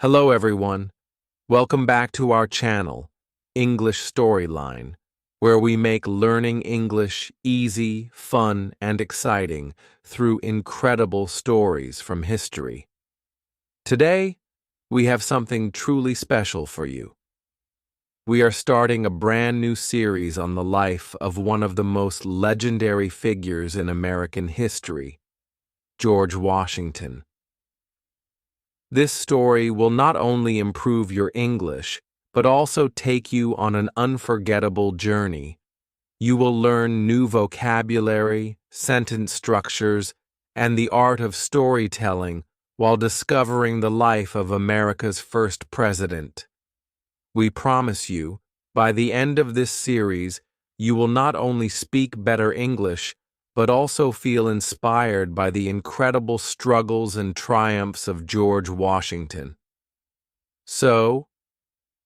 Hello everyone. Welcome back to our channel, English Storyline, where we make learning English easy, fun, and exciting through incredible stories from history. Today, we have something truly special for you. We are starting a brand new series on the life of one of the most legendary figures in American history, George Washington. This story will not only improve your English, but also take you on an unforgettable journey. You will learn new vocabulary, sentence structures, and the art of storytelling while discovering the life of America's first president. We promise you, by the end of this series, you will not only speak better English, but also feel inspired by the incredible struggles and triumphs of George Washington. So,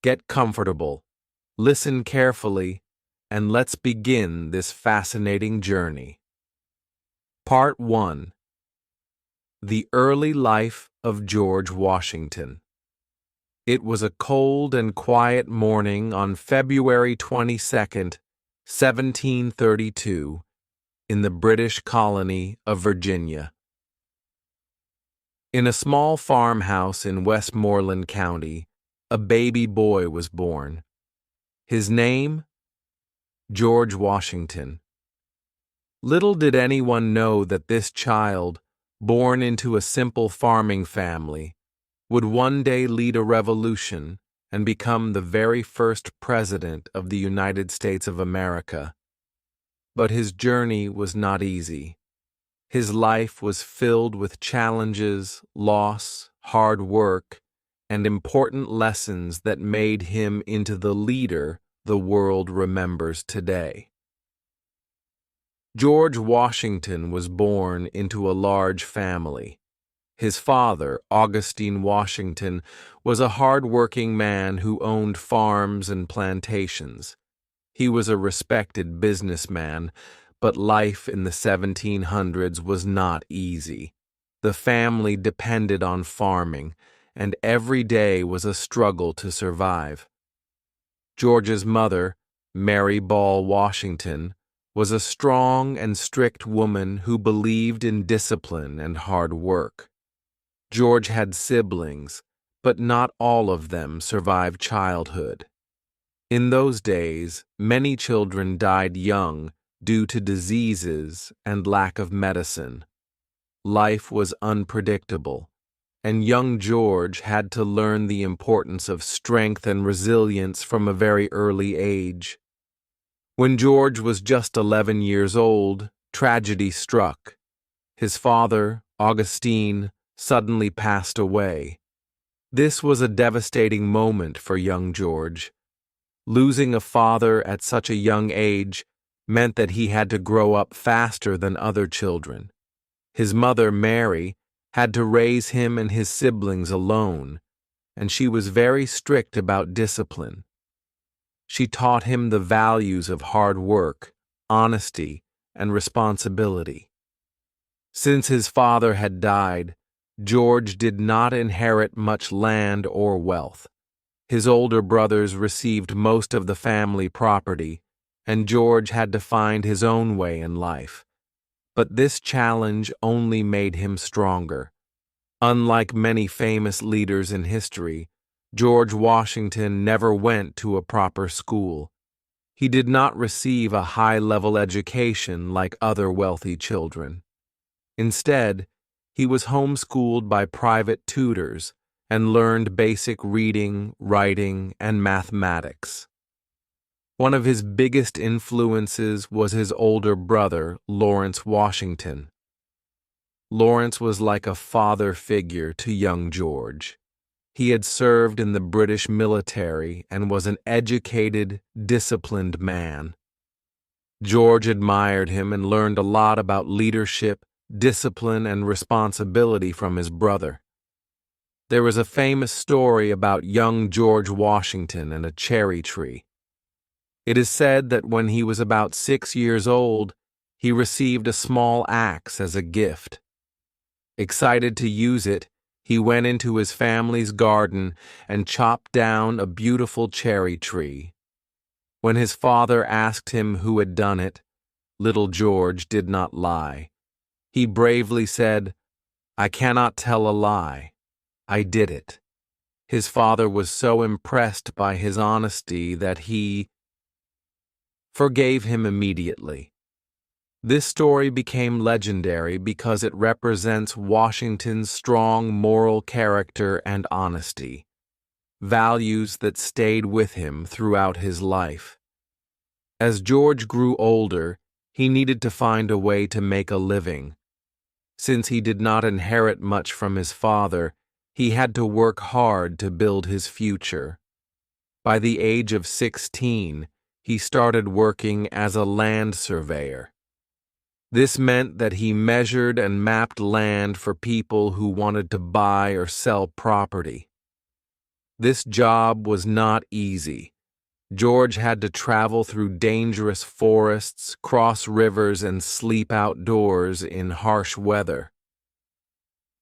get comfortable, listen carefully, and let's begin this fascinating journey. Part 1. The Early Life of George Washington. It was a cold and quiet morning on February 22nd, 1732, in the British colony of Virginia. In a small farmhouse in Westmoreland County, a baby boy was born. His name? George Washington. Little did anyone know that this child, born into a simple farming family, would one day lead a revolution and become the very first president of the United States of America. But his journey was not easy. His life was filled with challenges, loss, hard work, and important lessons that made him into the leader the world remembers today. George Washington was born into a large family. His father, Augustine Washington, was a hard-working man who owned farms and plantations. He was a respected businessman, but life in the 1700s was not easy. The family depended on farming, and every day was a struggle to survive. George's mother, Mary Ball Washington, was a strong and strict woman who believed in discipline and hard work. George had siblings, but not all of them survived childhood. In those days, many children died young due to diseases and lack of medicine. Life was unpredictable, and young George had to learn the importance of strength and resilience from a very early age. When George was just 11 years old, tragedy struck. His father, Augustine, suddenly passed away. This was a devastating moment for young George. Losing a father at such a young age meant that he had to grow up faster than other children. His mother, Mary, had to raise him and his siblings alone, and she was very strict about discipline. She taught him the values of hard work, honesty, and responsibility. Since his father had died, George did not inherit much land or wealth. His older brothers received most of the family property, and George had to find his own way in life. But this challenge only made him stronger. Unlike many famous leaders in history, George Washington never went to a proper school. He did not receive a high-level education like other wealthy children. Instead, he was homeschooled by private tutors and learned basic reading, writing, and mathematics. One of his biggest influences was his older brother, Lawrence Washington. Lawrence was like a father figure to young George. He had served in the British military and was an educated, disciplined man. George admired him and learned a lot about leadership, discipline, and responsibility from his brother. There was a famous story about young George Washington and a cherry tree. It is said that when he was about 6 years old, he received a small axe as a gift. Excited to use it, He went into his family's garden and chopped down a beautiful cherry tree. When his father asked him who had done it, little George did not lie. He bravely said, "I cannot tell a lie. I did it." His father was so impressed by his honesty that he forgave him immediately. This story became legendary because it represents Washington's strong moral character and honesty, values that stayed with him throughout his life. As George grew older, he needed to find a way to make a living. Since he did not inherit much from his father, he had to work hard to build his future. By the age of 16, he started working as a land surveyor. This meant that he measured and mapped land for people who wanted to buy or sell property. This job was not easy. George had to travel through dangerous forests, cross rivers, and sleep outdoors in harsh weather.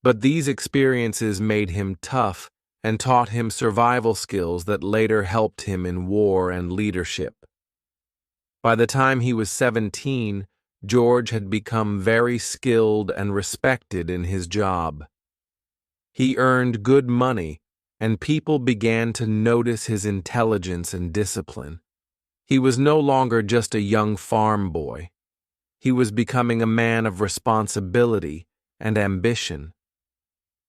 But these experiences made him tough and taught him survival skills that later helped him in war and leadership. By the time he was 17, George had become very skilled and respected in his job. He earned good money, and people began to notice his intelligence and discipline. He was no longer just a young farm boy. He was becoming a man of responsibility and ambition.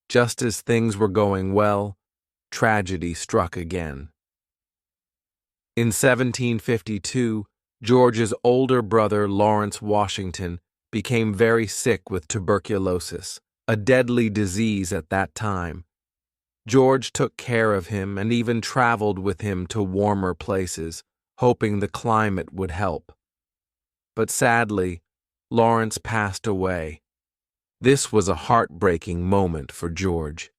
Just as things were going well, tragedy struck again. In 1752, George's older brother, Lawrence Washington, became very sick with tuberculosis, a deadly disease at that time. George took care of him and even traveled with him to warmer places, hoping the climate would help. But sadly, Lawrence passed away. This was a heartbreaking moment for George.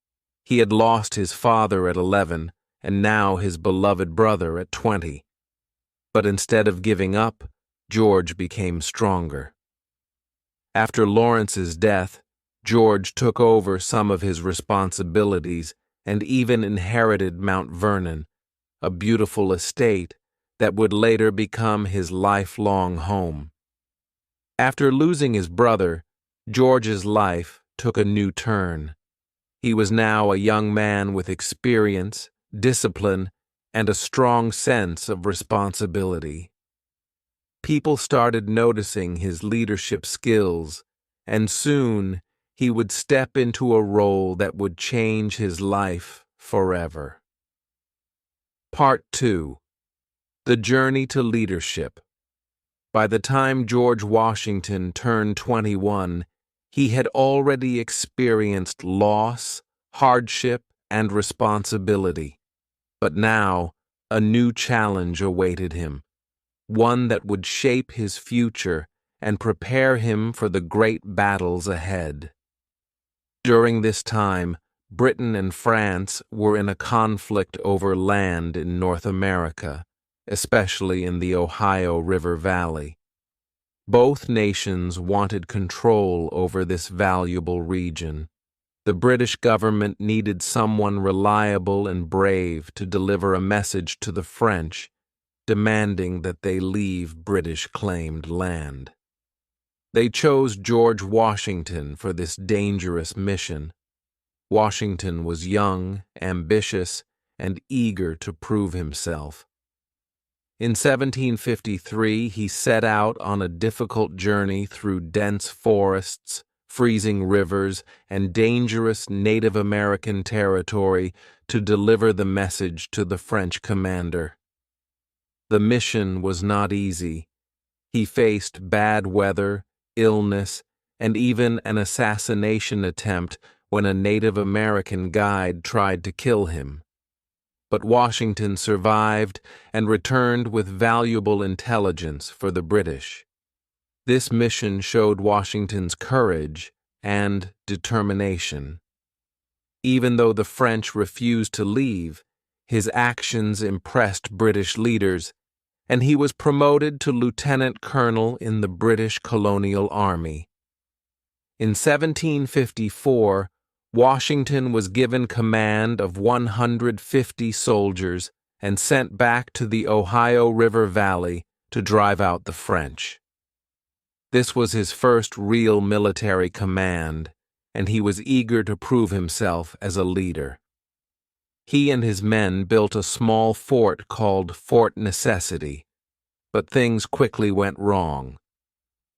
He had lost his father at 11 and now his beloved brother at 20. But instead of giving up, George became stronger. After Lawrence's death, George took over some of his responsibilities and even inherited Mount Vernon, a beautiful estate that would later become his lifelong home. After losing his brother, George's life took a new turn. He was now a young man with experience, discipline, and a strong sense of responsibility. People started noticing his leadership skills, and soon he would step into a role that would change his life forever. Part 2. The Journey to Leadership. By the time George Washington turned 21, he had already experienced loss, hardship, and responsibility. But now, a new challenge awaited him, one that would shape his future and prepare him for the great battles ahead. During this time, Britain and France were in a conflict over land in North America, especially in the Ohio River Valley. Both nations wanted control over this valuable region. The British government needed someone reliable and brave to deliver a message to the French, demanding that they leave British-claimed land. They chose George Washington for this dangerous mission. Washington was young, ambitious, and eager to prove himself. In 1753, he set out on a difficult journey through dense forests, freezing rivers, and dangerous Native American territory to deliver the message to the French commander. The mission was not easy. He faced bad weather, illness, and even an assassination attempt when a Native American guide tried to kill him. But Washington survived and returned with valuable intelligence for the British. This mission showed Washington's courage and determination. Even though the French refused to leave, his actions impressed British leaders, and he was promoted to lieutenant colonel in the British colonial army. In 1754, Washington was given command of 150 soldiers and sent back to the Ohio River Valley to drive out the French. This was his first real military command, and he was eager to prove himself as a leader. He and his men built a small fort called Fort Necessity, but things quickly went wrong.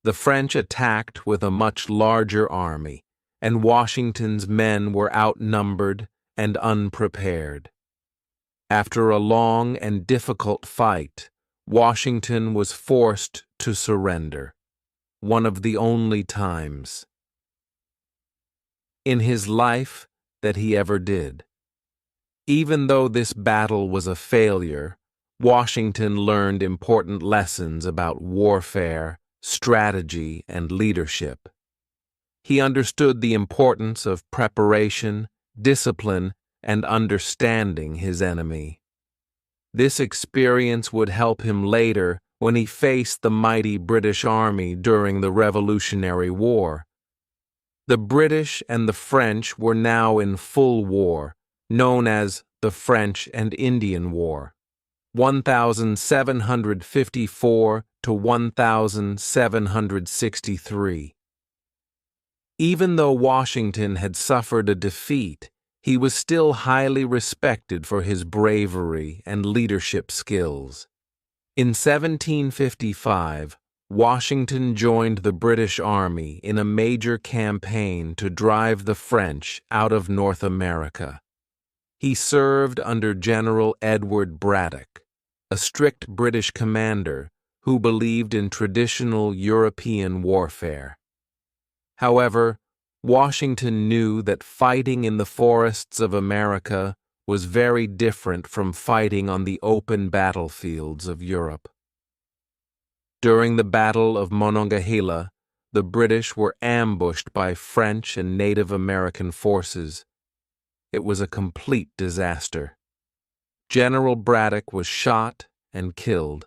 The French attacked with a much larger army, and Washington's men were outnumbered and unprepared. After a long and difficult fight, Washington was forced to surrender, one of the only times in his life that he ever did. Even though this battle was a failure, Washington learned important lessons about warfare, strategy, and leadership. He understood the importance of preparation, discipline, and understanding his enemy. This experience would help him later when he faced the mighty British Army during the Revolutionary War. The British and the French were now in full war, known as the French and Indian War, 1754 to 1763. Even though Washington had suffered a defeat, he was still highly respected for his bravery and leadership skills. In 1755, Washington joined the British Army in a major campaign to drive the French out of North America. He served under General Edward Braddock, a strict British commander who believed in traditional European warfare. However, Washington knew that fighting in the forests of America was very different from fighting on the open battlefields of Europe. During the Battle of Monongahela, the British were ambushed by French and Native American forces. It was a complete disaster. General Braddock was shot and killed,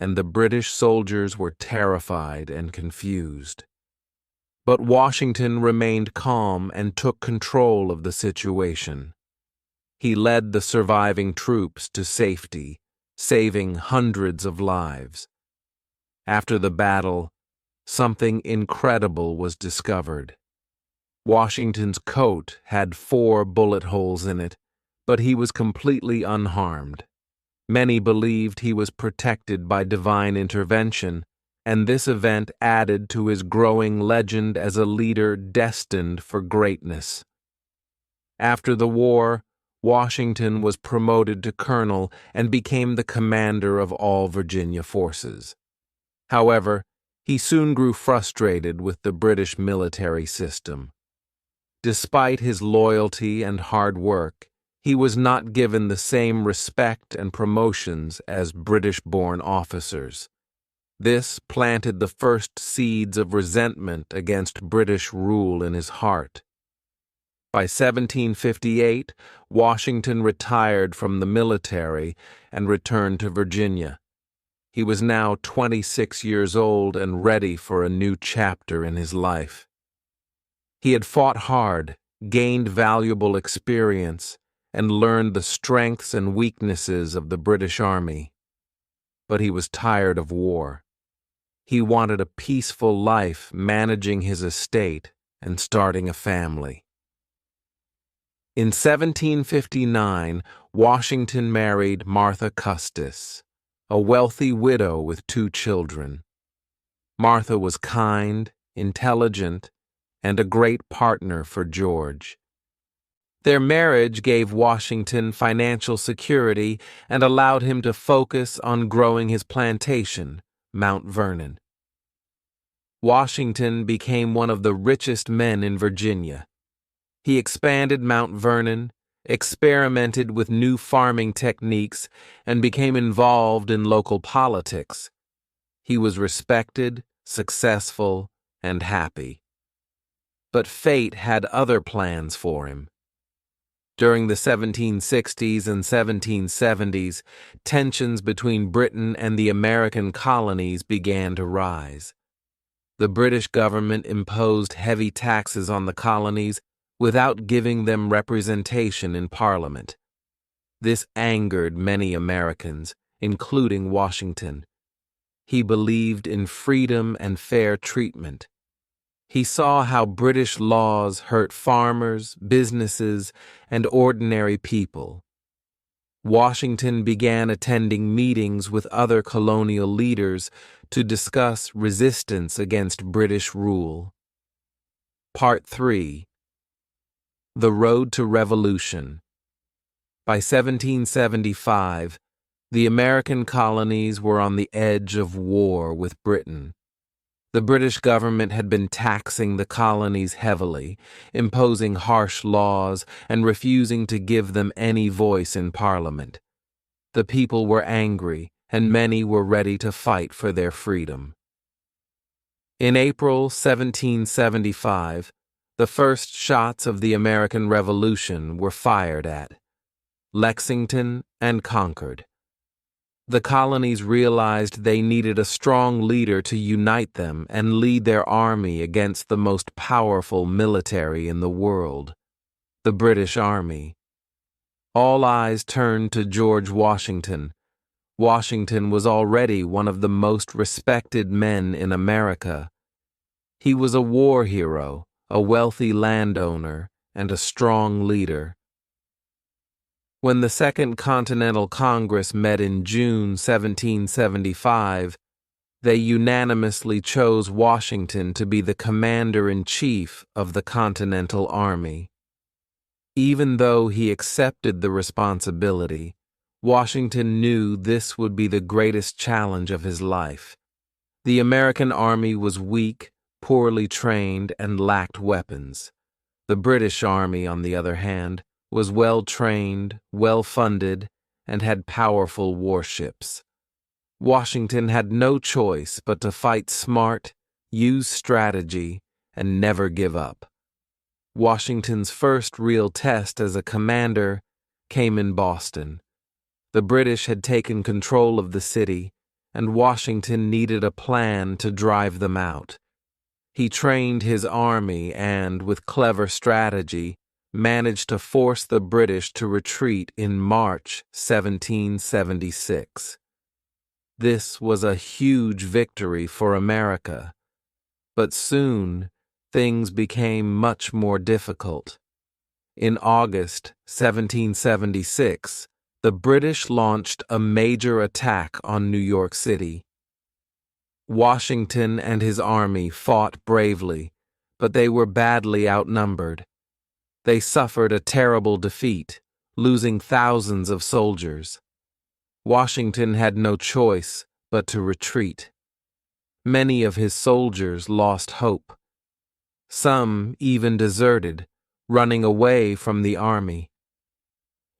and the British soldiers were terrified and confused. But Washington remained calm and took control of the situation. He led the surviving troops to safety, saving hundreds of lives. After the battle, something incredible was discovered. Washington's coat had 4 bullet holes in it, but he was completely unharmed. Many believed he was protected by divine intervention, and this event added to his growing legend as a leader destined for greatness. After the war, Washington was promoted to colonel and became the commander of all Virginia forces. However, he soon grew frustrated with the British military system. Despite his loyalty and hard work, he was not given the same respect and promotions as British-born officers. This planted the first seeds of resentment against British rule in his heart. By 1758, Washington retired from the military and returned to Virginia. He was now 26 years old and ready for a new chapter in his life. He had fought hard, gained valuable experience, and learned the strengths and weaknesses of the British Army. But he was tired of war. He wanted a peaceful life, managing his estate and starting a family. In 1759, Washington married Martha Custis, a wealthy widow with 2 children. Martha was kind, intelligent, and a great partner for George. Their marriage gave Washington financial security and allowed him to focus on growing his plantation, Mount Vernon. Washington became one of the richest men in Virginia. He expanded Mount Vernon, experimented with new farming techniques, and became involved in local politics. He was respected, successful, and happy. But fate had other plans for him. During the 1760s and 1770s, tensions between Britain and the American colonies began to rise. The British government imposed heavy taxes on the colonies, without giving them representation in Parliament. This angered many Americans, including Washington. He believed in freedom and fair treatment. He saw how British laws hurt farmers, businesses, and ordinary people. Washington began attending meetings with other colonial leaders to discuss resistance against British rule. Part 3. The Road to Revolution. By 1775, the American colonies were on the edge of war with Britain. The British government had been taxing the colonies heavily, imposing harsh laws, and refusing to give them any voice in Parliament. The people were angry, and many were ready to fight for their freedom. In April 1775, the first shots of the American Revolution were fired at Lexington and Concord. The colonies realized they needed a strong leader to unite them and lead their army against the most powerful military in the world, the British Army. All eyes turned to George Washington. Washington was already one of the most respected men in America. He was a war hero, a wealthy landowner, and a strong leader. When the Second Continental Congress met in June 1775, they unanimously chose Washington to be the commander-in-chief of the Continental Army. Even though he accepted the responsibility, Washington knew this would be the greatest challenge of his life. The American army was weak, poorly trained, and lacked weapons. The British Army, on the other hand, was well-trained, well-funded, and had powerful warships. Washington had no choice but to fight smart, use strategy, and never give up. Washington's first real test as a commander came in Boston. The British had taken control of the city, and Washington needed a plan to drive them out. He trained his army and, with clever strategy, managed to force the British to retreat in March 1776. This was a huge victory for America, but soon things became much more difficult. In August 1776, the British launched a major attack on New York City. Washington and his army fought bravely, but they were badly outnumbered. They suffered a terrible defeat, losing thousands of soldiers. Washington had no choice but to retreat. Many of his soldiers lost hope. Some even deserted, running away from the army.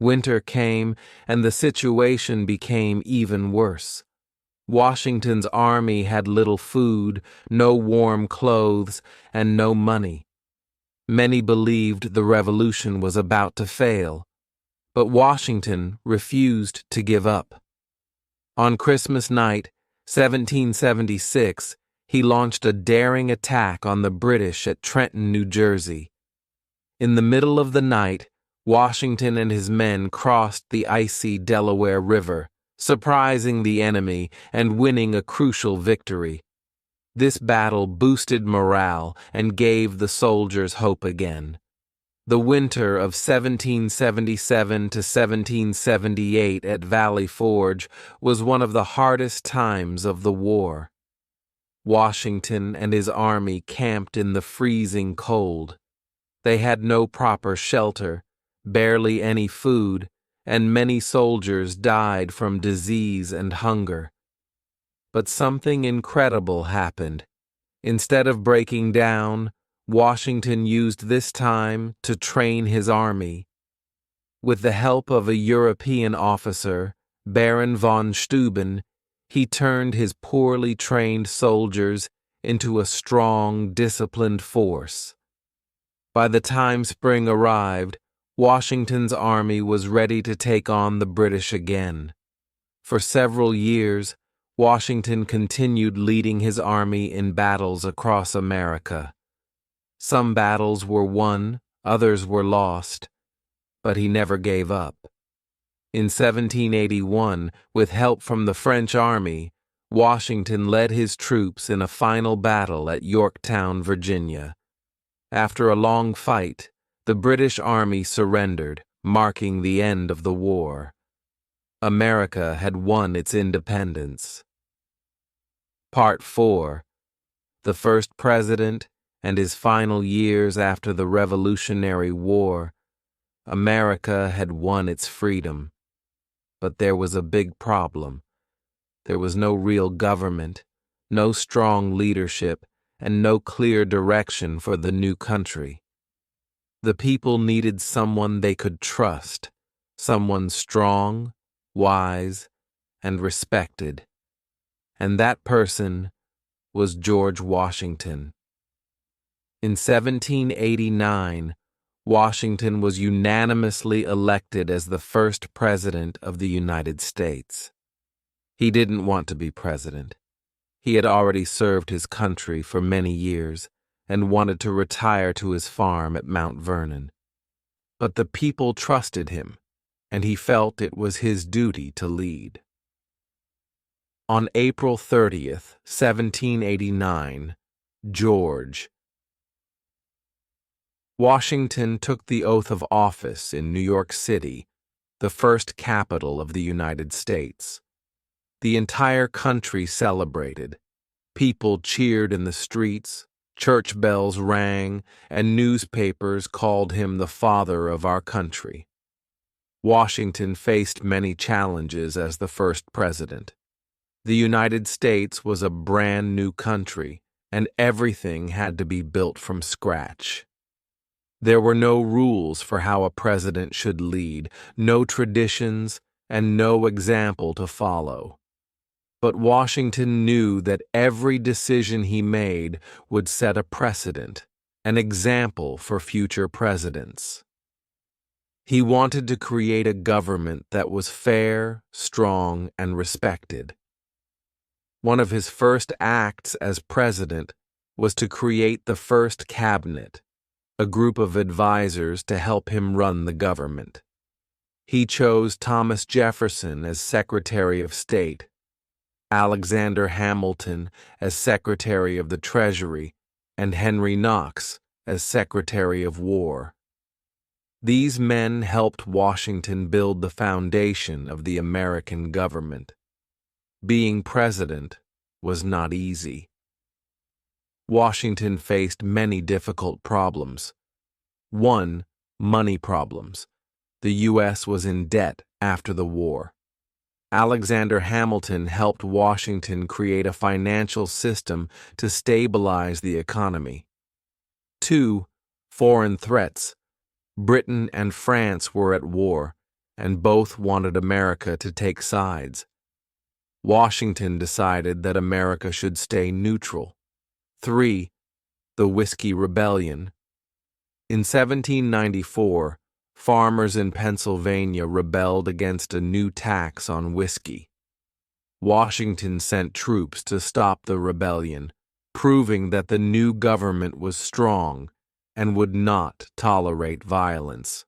Winter came, and the situation became even worse. Washington's army had little food, no warm clothes, and no money. Many believed the revolution was about to fail, but Washington refused to give up. On Christmas night, 1776, he launched a daring attack on the British at Trenton, New Jersey. In the middle of the night, Washington and his men crossed the icy Delaware River, surprising the enemy and winning a crucial victory. This battle boosted morale and gave the soldiers hope again. The winter of 1777 to 1778 at Valley Forge was one of the hardest times of the war. Washington and his army camped in the freezing cold. They had no proper shelter, barely any food, and many soldiers died from disease and hunger. But something incredible happened. Instead of breaking down, Washington used this time to train his army. With the help of a European officer, Baron von Steuben, he turned his poorly trained soldiers into a strong, disciplined force. By the time spring arrived, Washington's army was ready to take on the British again. For several years, Washington continued leading his army in battles across America. Some battles were won, Others were lost, but he never gave up. In 1781, with help from the French army, Washington led his troops in a final battle at Yorktown, Virginia. After a long fight, the British army surrendered, marking the end of the war. America had won its independence. Part 4. The First President and His Final Years After the Revolutionary War. America had won its freedom. But there was a big problem. There was no real government, no strong leadership, and no clear direction for the new country. The people needed someone they could trust, someone strong, wise, and respected. And that person was George Washington. In 1789, Washington was unanimously elected as the first president of the United States. He didn't want to be president. He had already served his country for many years and wanted to retire to his farm at Mount Vernon. But the people trusted him, and he felt it was his duty to lead. On April 30th, 1789, Washington took the oath of office in New York City, the first capital of the United States. The entire country celebrated. People cheered in the streets, church bells rang, and newspapers called him the father of our country. Washington faced many challenges as the first president. The United States was a brand new country, and everything had to be built from scratch. There were no rules for how a president should lead, no traditions, and no example to follow. But Washington knew that every decision he made would set a precedent, an example for future presidents. He wanted to create a government that was fair, strong, and respected. One of his first acts as president was to create the first cabinet, a group of advisors to help him run the government. He chose Thomas Jefferson as Secretary of State, Alexander Hamilton as Secretary of the Treasury, and Henry Knox as Secretary of War. These men helped Washington build the foundation of the American government. Being president was not easy. Washington faced many difficult problems. 1. Money problems. The U.S. was in debt after the war. Alexander Hamilton helped Washington create a financial system to stabilize the economy. 2. Foreign threats. Britain and France were at war, and both wanted America to take sides. Washington decided that America should stay neutral. 3. The Whiskey Rebellion. In 1794, farmers in Pennsylvania rebelled against a new tax on whiskey. Washington sent troops to stop the rebellion, proving that the new government was strong and would not tolerate violence.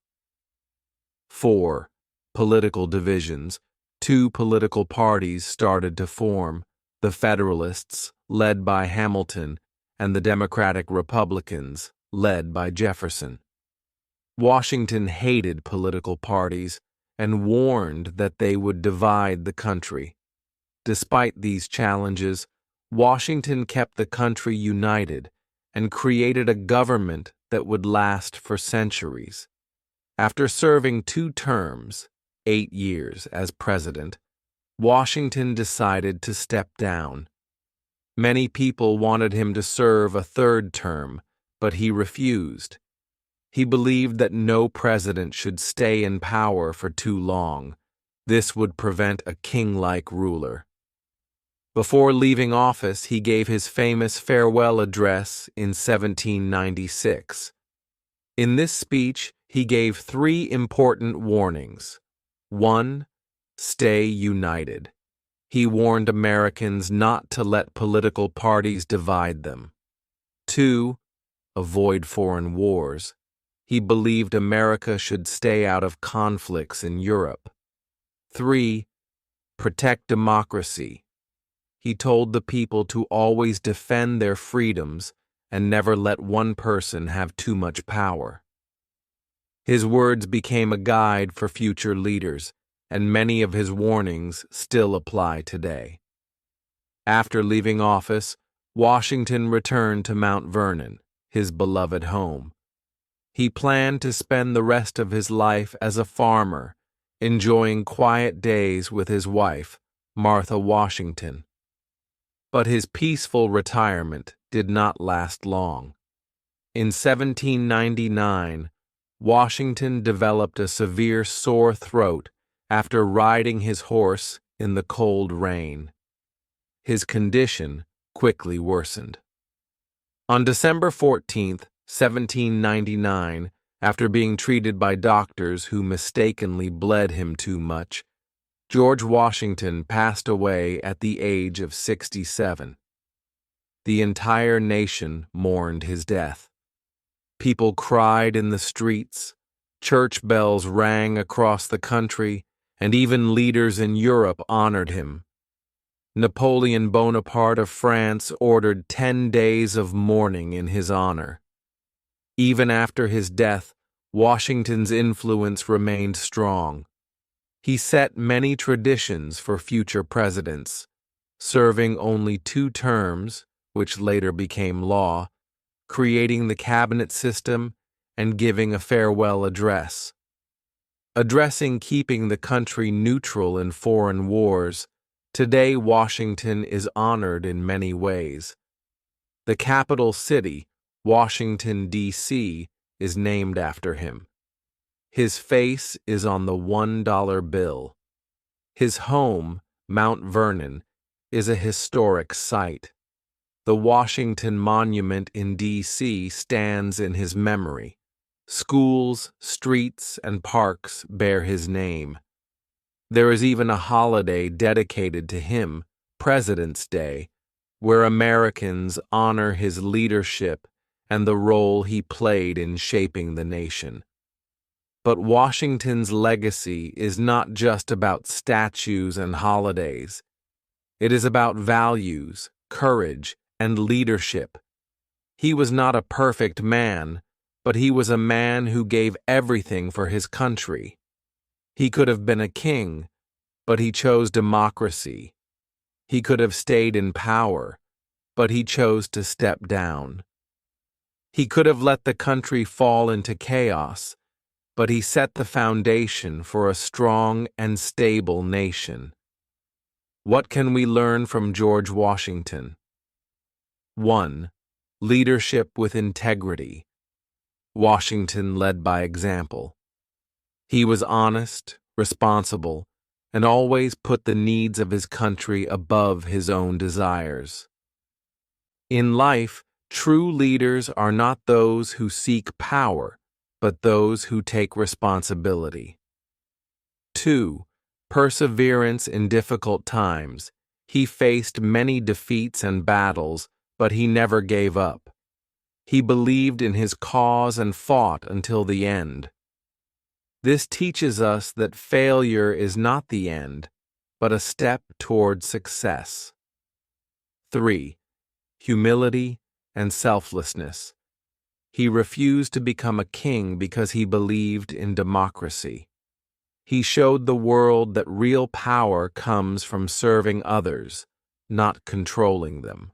4. Political divisions. 2 political parties started to form, the Federalists, led by Hamilton, and the Democratic Republicans, led by Jefferson. Washington hated political parties and warned that they would divide the country. Despite these challenges, Washington kept the country united and created a government that would last for centuries. After serving 2 terms, 8 years as president, Washington decided to step down. Many people wanted him to serve a 3rd term, but he refused. He believed that no president should stay in power for too long. This would prevent a king-like ruler. Before leaving office, he gave his famous farewell address in 1796. In this speech, he gave 3 important warnings. 1. Stay united. He warned Americans not to let political parties divide them. 2. Avoid foreign wars. He believed America should stay out of conflicts in Europe. 3. Protect democracy. He told the people to always defend their freedoms and never let one person have too much power. His words became a guide for future leaders, and many of his warnings still apply today. After leaving office, Washington returned to Mount Vernon, his beloved home. He planned to spend the rest of his life as a farmer, enjoying quiet days with his wife, Martha Washington. But his peaceful retirement did not last long. In 1799, Washington developed a severe sore throat after riding his horse in the cold rain. His condition quickly worsened. On December 14, 1799, after being treated by doctors who mistakenly bled him too much, George Washington passed away at the age of 67. The entire nation mourned his death. People cried in the streets, church bells rang across the country, and even leaders in Europe honored him. Napoleon Bonaparte of France ordered 10 days of mourning in his honor. Even after his death, Washington's influence remained strong. He set many traditions for future presidents, serving only 2 terms, which later became law, creating the cabinet system, and giving a farewell address. Addressing keeping the country neutral in foreign wars, today Washington is honored in many ways. The capital city, Washington, D.C., is named after him. His face is on the $1 bill. His home, Mount Vernon, is a historic site. The Washington Monument in D.C. stands in his memory. Schools, streets, and parks bear his name. There is even a holiday dedicated to him, President's Day, where Americans honor his leadership and the role he played in shaping the nation. But Washington's legacy is not just about statues and holidays. It is about values, courage, and leadership. He was not a perfect man, but he was a man who gave everything for his country. He could have been a king, but he chose democracy. He could have stayed in power, but he chose to step down. He could have let the country fall into chaos, but he set the foundation for a strong and stable nation. What can we learn from George Washington? 1. Leadership with integrity. Washington led by example. He was honest, responsible, and always put the needs of his country above his own desires. In life, true leaders are not those who seek power, but those who take responsibility. 2. Perseverance in difficult times. He faced many defeats and battles, but he never gave up. He believed in his cause and fought until the end. This teaches us that failure is not the end, but a step toward success. 3. Humility and selflessness. He refused to become a king because he believed in democracy. He showed the world that real power comes from serving others, not controlling them.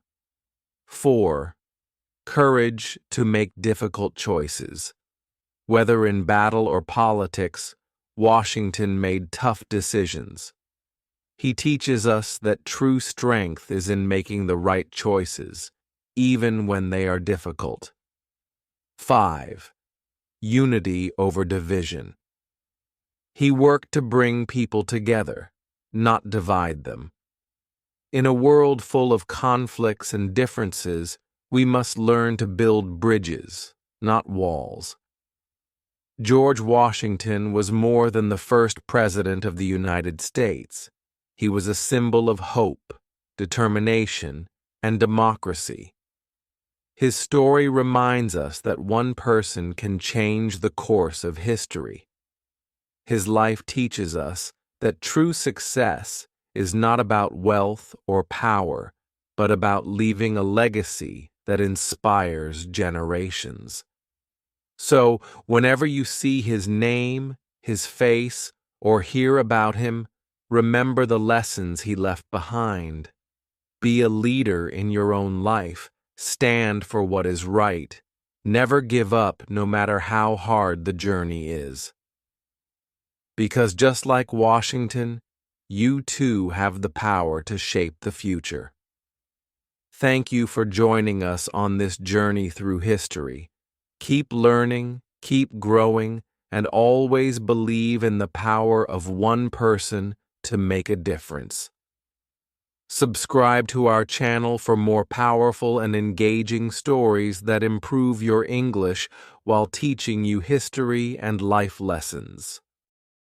4. Courage to make difficult choices. Whether in battle or politics, Washington made tough decisions. He teaches us that true strength is in making the right choices, even when they are difficult. 5. Unity over division. He worked to bring people together, not divide them. In a world full of conflicts and differences, we must learn to build bridges, not walls. George Washington was more than the first president of the United States. He was a symbol of hope, determination, and democracy. His story reminds us that one person can change the course of history. His life teaches us that true success is not about wealth or power, but about leaving a legacy that inspires generations. So, whenever you see his name, his face, or hear about him, remember the lessons he left behind. Be a leader in your own life. Stand for what is right. Never give up, no matter how hard the journey is. Because just like Washington, you too have the power to shape the future. Thank you for joining us on this journey through history. Keep learning, keep growing, and always believe in the power of one person to make a difference. Subscribe to our channel for more powerful and engaging stories that improve your English while teaching you history and life lessons.